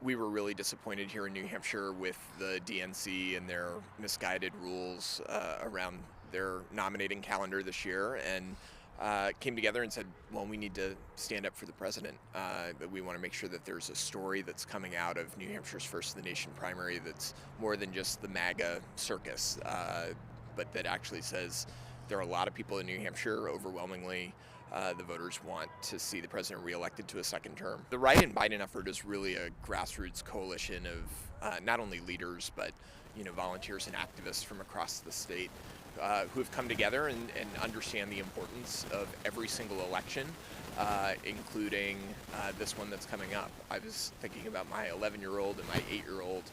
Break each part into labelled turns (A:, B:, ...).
A: we were really disappointed here in New Hampshire with the DNC and their misguided rules around their nominating calendar this year, and came together and said, well, we need to stand up for the president. That we want to make sure that there's a story that's coming out of New Hampshire's First in the Nation primary that's more than just the MAGA circus, but that actually says there are a lot of people in New Hampshire, overwhelmingly, the voters want to see the president reelected to a second term. The Write-In Biden effort is really a grassroots coalition of not only leaders, but volunteers and activists from across the state who have come together and understand the importance of every single election, including this one that's coming up. I was thinking about my 11-year-old and my 8-year-old.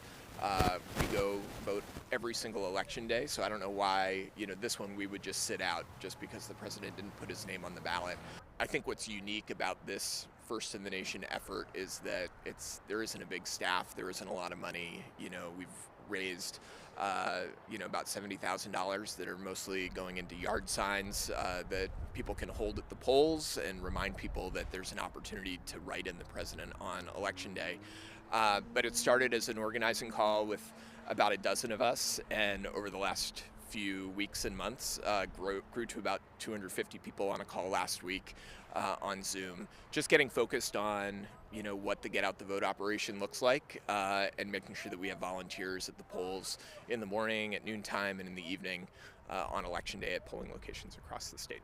A: We go vote every single election day, so I don't know why, this one we would just sit out just because the president didn't put his name on the ballot. I think what's unique about this First in the Nation effort is that there isn't a big staff, there isn't a lot of money. We've raised about $70,000 that are mostly going into yard signs that people can hold at the polls and remind people that there's an opportunity to write in the president on election day. But it started as an organizing call with about a dozen of us, and over the last few weeks and months grew to about 250 people on a call last week on Zoom, just getting focused on what the Get Out the Vote operation looks like, and making sure that we have volunteers at the polls in the morning, at noontime, and in the evening on election day at polling locations across the state.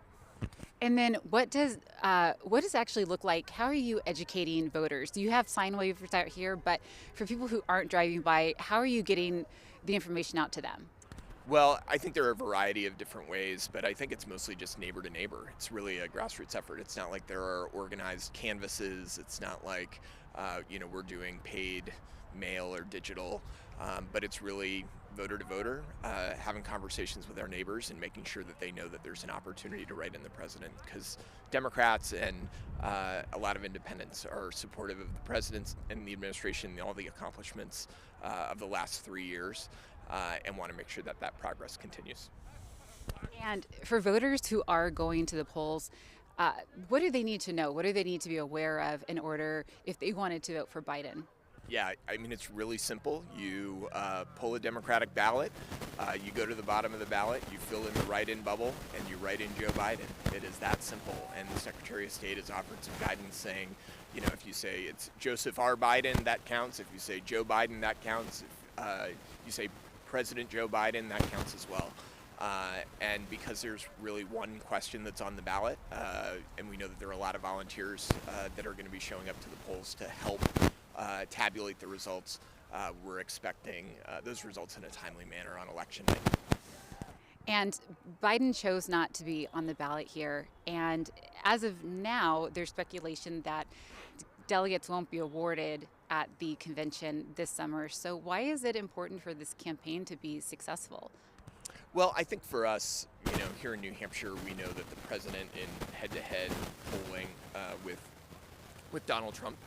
B: And then what does actually look like? How are you educating voters? Do you have sign waivers out here? But for people who aren't driving by, how are you getting the information out to them?
A: Well, I think there are a variety of different ways, but I think it's mostly just neighbor to neighbor. It's really a grassroots effort. It's not like there are organized canvases. It's not like, we're doing paid mail or digital, but it's really voter to voter, having conversations with our neighbors and making sure that they know that there's an opportunity to write in the president, because Democrats and a lot of independents are supportive of the president and the administration and all the accomplishments of the last 3 years, and want to make sure that that progress continues.
B: And for voters who are going to the polls, what do they need to know? What do they need to be aware of in order if they wanted to vote for Biden?
A: Yeah, I mean, it's really simple. You pull a Democratic ballot, you go to the bottom of the ballot, you fill in the write-in bubble, and you write in Joe Biden. It is that simple. And the Secretary of State has offered some guidance saying, if you say it's Joseph R. Biden, that counts. If you say Joe Biden, that counts. If you say President Joe Biden, that counts as well. And because there's really one question that's on the ballot, and we know that there are a lot of volunteers that are going to be showing up to the polls to help tabulate the results, we're expecting those results in a timely manner on election day.
B: And Biden chose not to be on the ballot here. And as of now, there's speculation that delegates won't be awarded at the convention this summer. So why is it important for this campaign to be successful?
A: Well, I think for us, here in New Hampshire, we know that the president in head-to-head polling with Donald Trump,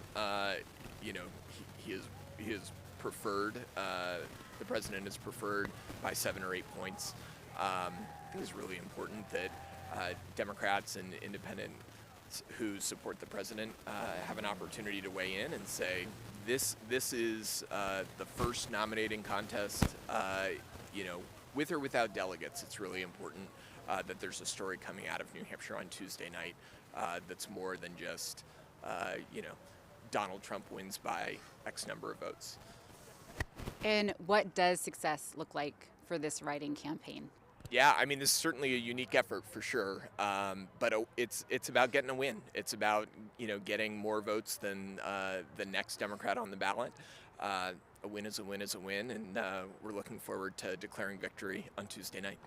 A: he is preferred. The president is preferred by 7 or 8 points. I think it's really important that Democrats and independents who support the president have an opportunity to weigh in and say, this is the first nominating contest, with or without delegates. It's really important that there's a story coming out of New Hampshire on Tuesday night that's more than just, Donald Trump wins by X number of votes.
B: And what does success look like for this write-in campaign?
A: Yeah, I mean, this is certainly a unique effort for sure, but it's about getting a win. It's about getting more votes than the next Democrat on the ballot. A win is a win is a win, and we're looking forward to declaring victory on Tuesday night.